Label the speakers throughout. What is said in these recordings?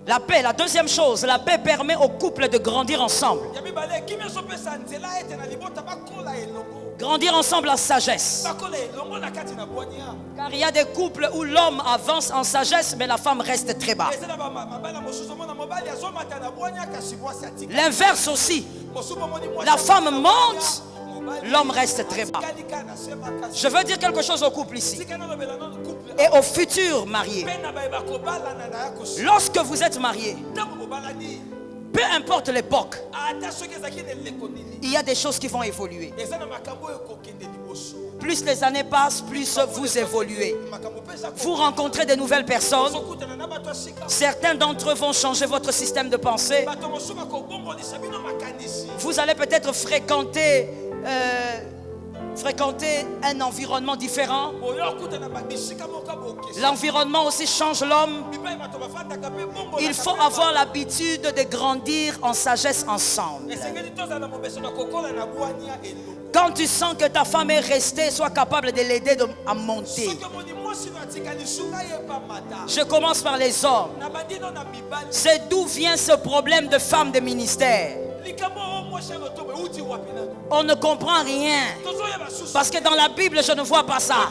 Speaker 1: La paix, la deuxième chose, la paix permet au couple de grandir ensemble. Grandir ensemble en sagesse. Car il y a des couples où l'homme avance en sagesse, mais la femme reste très bas. L'inverse aussi. La femme monte, l'homme reste très bas. Je veux dire quelque chose au couple ici. Et aux futurs mariés. Lorsque vous êtes mariés, peu importe l'époque, il y a des choses qui vont évoluer. Plus les années passent, plus vous évoluez. Vous rencontrez de nouvelles personnes. Certains d'entre eux vont changer votre système de pensée. Vous allez peut-être fréquenter un environnement différent. L'environnement aussi change l'homme. Il faut avoir l'habitude de grandir en sagesse ensemble. Quand tu sens que ta femme est restée, sois capable de l'aider à monter. Je commence par les hommes. C'est d'où vient ce problème de femmes de ministère. On ne comprend rien. Parce que dans la Bible, je ne vois pas ça.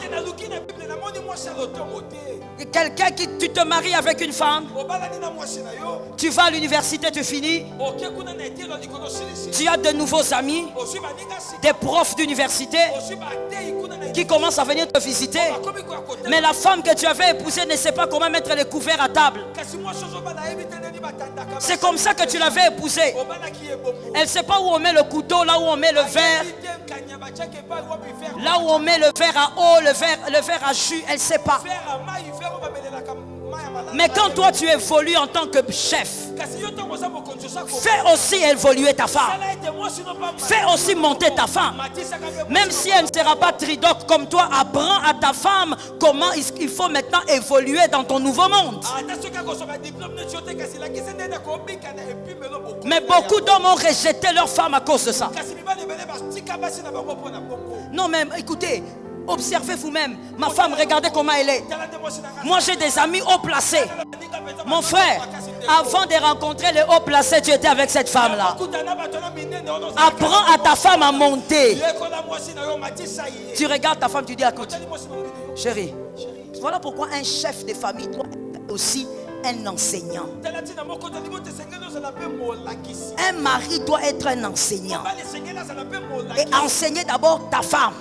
Speaker 1: Quelqu'un qui, tu te maries avec une femme, tu vas à l'université, tu finis, tu as de nouveaux amis, des profs d'université qui commencent à venir te visiter, mais la femme que tu avais épousée ne sait pas comment mettre les couverts à table. C'est comme ça que tu l'avais épousée. Elle ne sait pas où on met le couteau, là où on met le verre, là où on met le verre à eau, le verre à jus, elle ne sait pas. Mais quand toi tu évolues en tant que chef, fais aussi évoluer ta femme. Fais aussi monter ta femme. Même si elle ne sera pas tridoque comme toi, apprends à ta femme comment il faut maintenant évoluer dans ton nouveau monde. Mais beaucoup d'hommes ont rejeté leur femme à cause de ça. Non, mais écoutez, observez vous-même. Ma femme, regardez comment elle est. Moi, j'ai des amis haut placés. Mon frère, avant de rencontrer les hauts placés, tu étais avec cette femme-là. Apprends à ta femme à monter. Tu regardes ta femme, tu dis, écoute, chérie, voilà pourquoi un chef de famille doit être aussi un enseignant. Un mari doit être un enseignant. Et enseigner d'abord ta femme.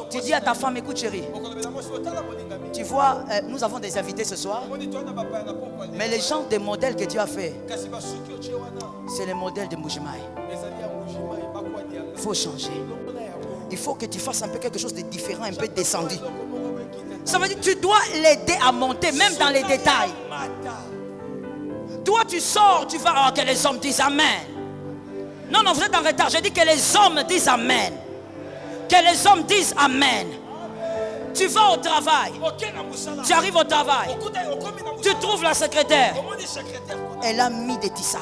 Speaker 1: Tu dis à ta femme, écoute chérie, tu vois, nous avons des invités ce soir. Mais les gens des modèles que tu as fait, c'est les modèles de Mbujimayi. Il faut changer. Il faut que tu fasses un peu quelque chose de différent, un peu descendu. Ça veut dire que tu dois l'aider à monter, même dans les détails. Toi, tu sors, tu vas... Oh, que les hommes disent Amen. Non, non, vous êtes en retard. J'ai dit que les hommes disent Amen. Que les hommes disent Amen. Tu vas au travail. Tu arrives au travail. Tu trouves la secrétaire. Elle a mis des tissages.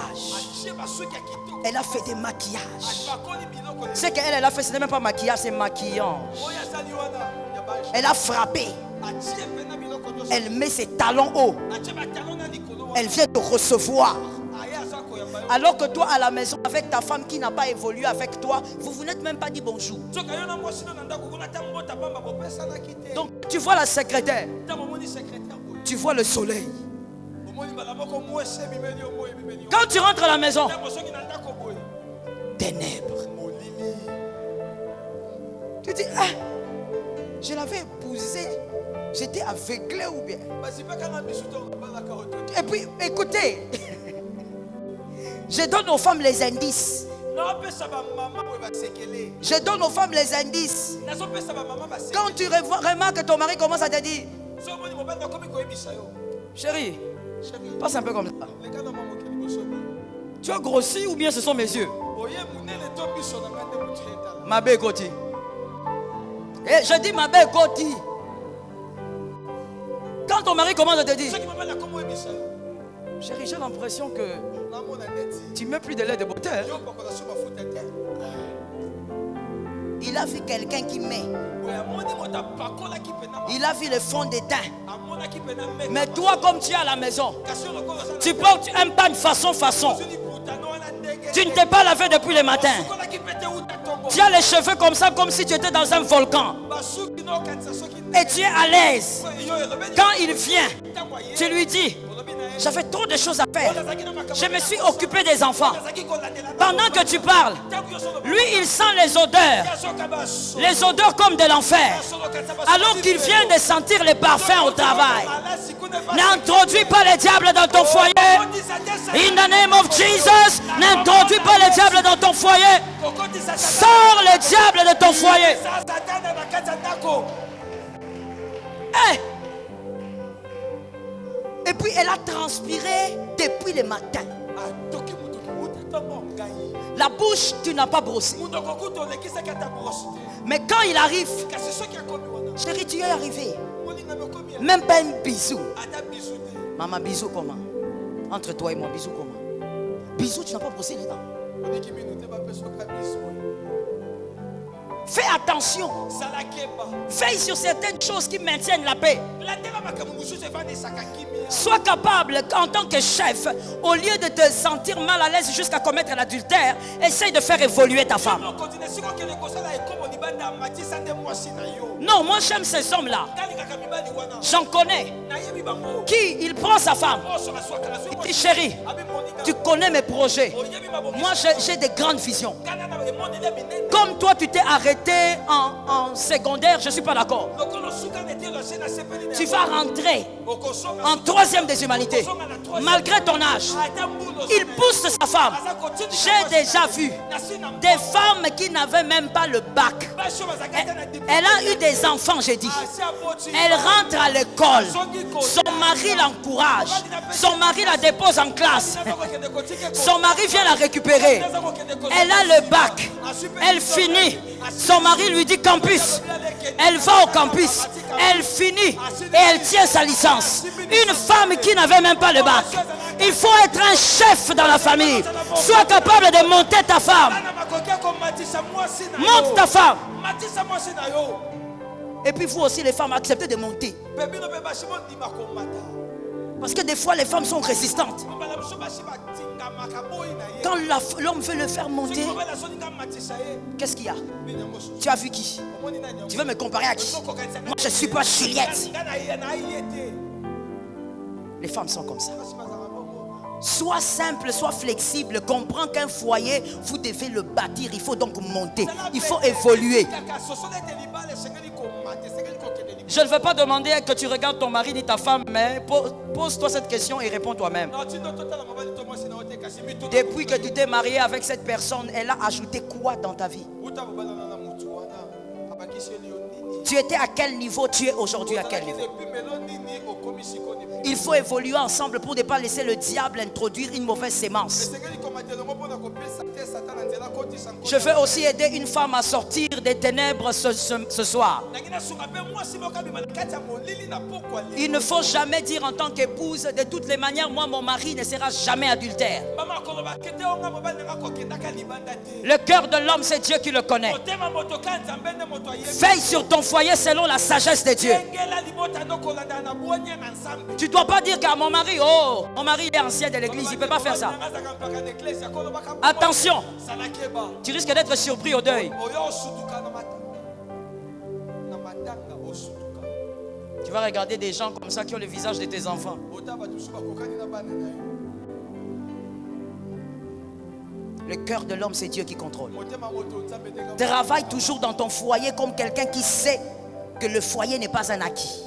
Speaker 1: Elle a fait des maquillages. Ce qu'elle a fait, ce n'est même pas maquillage, c'est maquillage. Elle a frappé. Elle met ses talons hauts. Elle vient te recevoir. Alors que toi à la maison avec ta femme qui n'a pas évolué avec toi, vous n'êtes même pas dit bonjour. Donc tu vois la secrétaire. Tu vois le soleil. Quand tu rentres à la maison, ténèbres. Tu dis, ah, je l'avais épousée, j'étais aveuglé ou bien. Et puis, écoutez, je donne aux femmes les indices. Je donne aux femmes les indices. Quand tu remarques que ton mari commence à te dire, chérie, passe un peu comme ça. Tu as grossi ou bien ce sont mes yeux? Ma belle Koti. Et je dis ma belle Koti. Quand ton mari commence à te dire, chérie, j'ai l'impression que tu mets plus de lait de beauté. Il a vu quelqu'un qui met Il a vu le fond des teint. Mais toi, comme tu es à la maison, tu portes un pagne façon. Tu ne t'es pas lavé depuis le matin. Tu as les cheveux comme ça, comme si tu étais dans un volcan. Et tu es à l'aise. Quand il vient, tu lui dis, j'avais trop de choses à faire. Je me suis occupé des enfants. Pendant que tu parles, lui, il sent les odeurs comme de l'enfer. Alors qu'il vient de sentir les parfums au travail. N'introduis pas les diables dans ton foyer. In the name of Jesus, n'introduis pas les diables dans ton foyer. Sors les diables de ton foyer. Hey! Et puis elle a transpiré depuis le matin. La bouche, tu n'as pas brossé. Mais quand il arrive, chérie, tu es arrivé. Même pas un bisou. Maman, bisou comment? Entre toi et moi, bisou comment? Bisou, tu n'as pas brossé les dents. Fais attention. Veille sur certaines choses qui maintiennent la paix. Sois capable, en tant que chef, au lieu de te sentir mal à l'aise jusqu'à commettre l'adultère, essaye de faire évoluer ta femme. Non, moi j'aime ces hommes-là. J'en connais. Qui, il prend sa femme. Il dit, chérie, tu connais mes projets. Moi j'ai des grandes visions. Comme toi tu t'es arrêté en secondaire, je ne suis pas d'accord. Tu vas rentrer en troisième des humanités. Malgré ton âge, il pousse sa femme. J'ai déjà vu des femmes qui n'avaient même pas le bac. Elle a eu des enfants, j'ai dit. Elle rentre à l'école. Son mari l'encourage. Son mari la dépose en classe. Son mari vient la récupérer. Elle a le bac. Elle finit. Son mari lui dit campus. Elle va au campus. Elle finit et elle tient sa licence. Une femme qui n'avait même pas le bac. Il faut être un chef dans la famille. Sois capable de monter ta femme. Monte ta femme. Et puis vous aussi les femmes, acceptez de monter. Parce que des fois les femmes sont résistantes. Quand l'homme veut le faire monter, qu'est-ce qu'il y a? Tu as vu qui? Tu veux me comparer à qui? Moi je ne suis pas Juliette. Les femmes sont comme ça. Sois simple, sois flexible. Comprends qu'un foyer, vous devez le bâtir. Il faut donc monter. Il faut évoluer. Je ne veux pas demander que tu regardes ton mari ni ta femme, mais pose-toi cette question et réponds toi-même. Depuis que tu t'es marié avec cette personne, elle a ajouté quoi dans ta vie? Tu étais à quel niveau? Tu es aujourd'hui à quel niveau? Il faut évoluer ensemble pour ne pas laisser le diable introduire une mauvaise sémence. Je veux aussi aider une femme à sortir des ténèbres ce soir. Il ne faut jamais dire en tant qu'épouse, de toutes les manières, moi mon mari ne sera jamais adultère. Le cœur de l'homme, c'est Dieu qui le connaît. Veille sur ton foyer selon la sagesse de Dieu. Tu ne dois pas dire qu'à mon mari, oh, mon mari est ancien de l'église, il ne peut pas faire ça. Attention, tu risques d'être surpris au deuil. Tu vas regarder des gens comme ça qui ont le visage de tes enfants. Le cœur de l'homme, c'est Dieu qui contrôle. Travaille toujours dans ton foyer comme quelqu'un qui sait que le foyer n'est pas un acquis.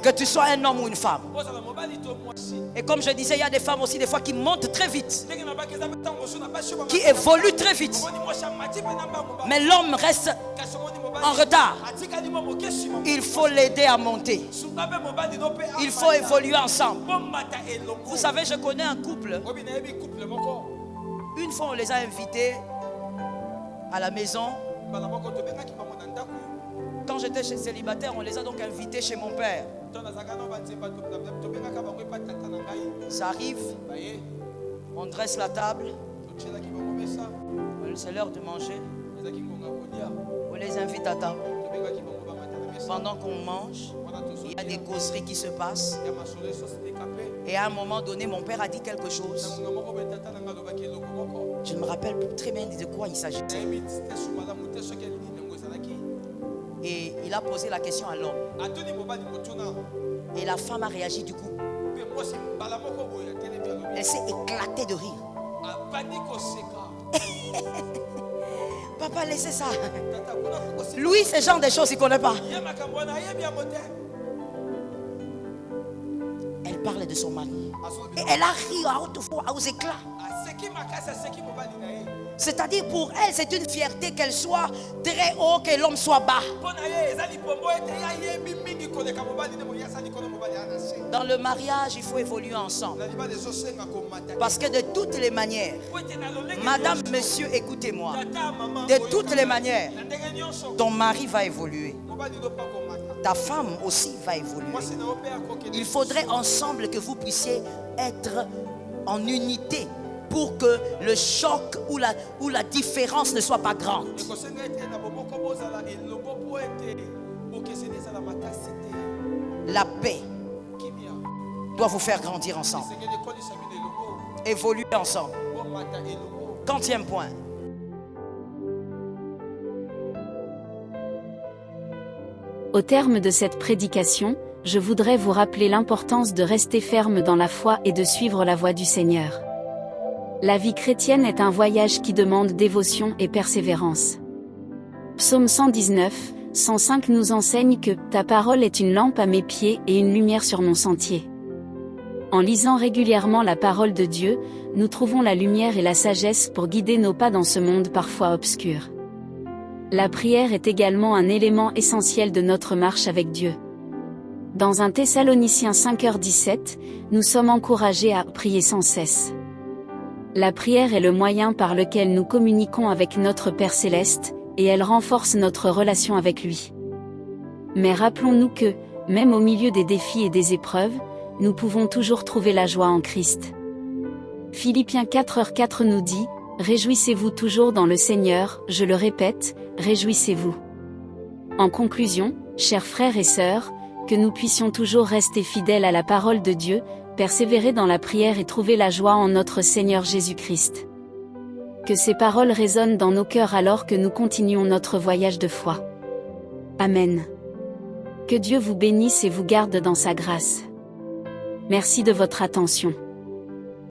Speaker 1: Que tu sois un homme ou une femme. Et comme je disais, il y a des femmes aussi des fois qui montent très vite, qui évoluent très vite. Mais l'homme reste en retard. Il faut l'aider à monter. Il faut évoluer ensemble. Vous savez, je connais un couple. Une fois on les a invités à la maison. Quand j'étais chez célibataire, on les a donc invités chez mon père. Ça arrive, on dresse la table, on C'est l'heure de manger. On les invite à table. Pendant qu'on mange, il y a des causeries qui se passent. Et à un moment donné, mon père a dit quelque chose. Je ne me rappelle très bien de quoi il s'agissait. Et il a posé la question à l'homme. Et la femme a réagi du coup. Elle s'est éclatée de rire. Papa, laissez ça. Louis, ce genre de choses, il ne connaît pas. Elle parle de son mari. Et elle a ri à haute voix, aux éclats. C'est-à-dire pour elle, c'est une fierté qu'elle soit très haut, que l'homme soit bas. Dans le mariage, il faut évoluer ensemble. Parce que de toutes les manières, madame, monsieur, écoutez-moi. De toutes les manières, ton mari va évoluer. Ta femme aussi va évoluer. Il faudrait ensemble que vous puissiez être en unité pour que le choc ou la différence ne soit pas grande. La paix doit vous faire grandir ensemble. Évoluer ensemble. 40e point.
Speaker 2: Au terme de cette prédication, je voudrais vous rappeler l'importance de rester ferme dans la foi et de suivre la voie du Seigneur. La vie chrétienne est un voyage qui demande dévotion et persévérance. Psaume 119, 105 nous enseigne que « Ta parole est une lampe à mes pieds et une lumière sur mon sentier ». En lisant régulièrement la parole de Dieu, nous trouvons la lumière et la sagesse pour guider nos pas dans ce monde parfois obscur. La prière est également un élément essentiel de notre marche avec Dieu. Dans 1 Thessaloniciens 5h17, nous sommes encouragés à prier sans cesse. La prière est le moyen par lequel nous communiquons avec notre Père Céleste, et elle renforce notre relation avec lui. Mais rappelons-nous que, même au milieu des défis et des épreuves, nous pouvons toujours trouver la joie en Christ. Philippiens 4h4 nous dit « Réjouissez-vous toujours dans le Seigneur, je le répète, réjouissez-vous ». En conclusion, chers frères et sœurs, que nous puissions toujours rester fidèles à la parole de Dieu, persévérer dans la prière et trouver la joie en notre Seigneur Jésus-Christ. Que ces paroles résonnent dans nos cœurs alors que nous continuons notre voyage de foi. Amen. Que Dieu vous bénisse et vous garde dans sa grâce. Merci de votre attention.